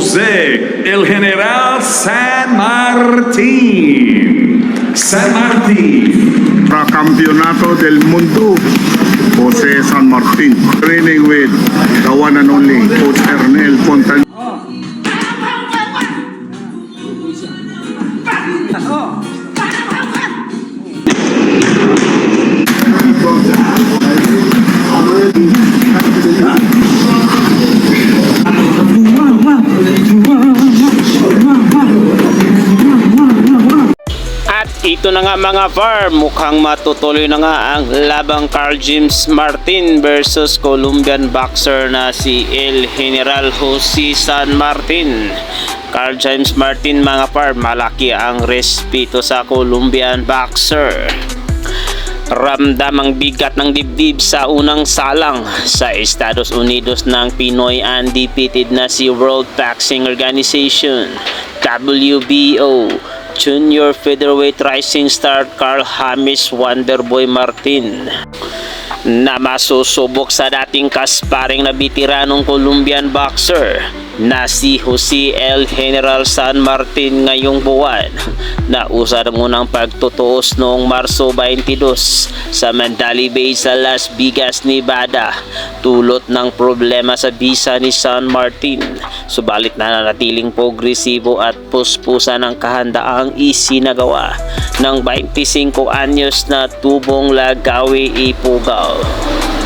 Jose El General San Martin. San Martin. Para Campeonato del Mundo, Jose San Martin. Training with the one and only Coach Ernel Fontan. At ito na nga mga farm, mukhang matutuloy na nga ang labang Carl James Martin versus Colombian boxer na si El General Jose San Martin. Carl James Martin mga farm, malaki ang respeto sa Colombian boxer. Ramdam ang bigat ng dibdib sa unang salang sa Estados Unidos ng Pinoy undefeated na si World Boxing Organization WBO Junior Featherweight Rising Star Carl James Wonderboy Martin na masusubok sa dating kasparing na bitiranong Colombian boxer na si Jose El General San Martin ngayong buwan na usad ang unang pagtutuos noong Marso 22 sa Mandalay Bay sa Las Vegas, Nevada tulot ng problema sa visa ni San Martin. Subalit nananatiling progresibo at puspusan ang kahandaang isinagawa ng 25 anyos na tubong Lagawi Ipugaw.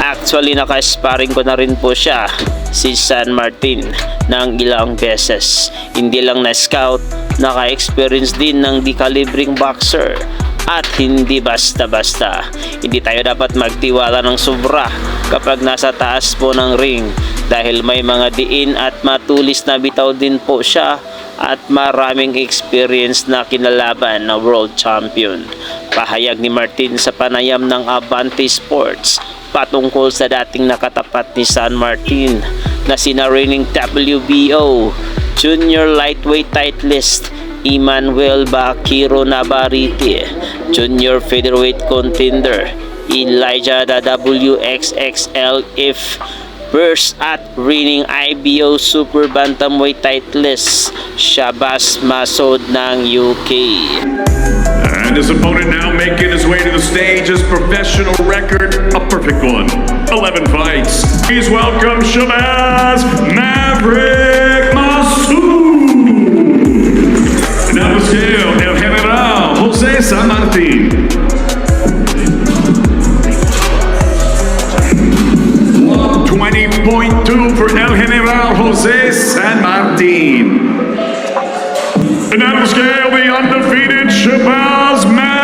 Actually nakasparing ko na rin po siya si San Martin ng ilang beses. Hindi lang na scout, naka-experience din ng di-kalibring boxer. At hindi basta-basta. Hindi tayo dapat magtiwala ng sobra kapag nasa taas po ng ring dahil may mga diin at matulis na bitaw din po siya at maraming experience na kinalaban na world champion. Pahayag ni Martin sa panayam ng Abante Sports patungkol sa dating nakatapat ni San Martin na sina reigning WBO Junior Lightweight Titleist Emmanuel Bakiro Navarrete, Junior Featherweight Contender Elijah the WXXLF versus at reigning IBO Super Bantamweight Titleist Shabazz Masood ng UK. And his opponent now making his way to the stage, his professional record, a perfect one. 11 fights. Please welcome Shabazz Maverick Masood. Now the scale, El General Jose San Martin. 20.2 for El General Jose San Martin. And now the scale, the undefeated Shabazz Maverick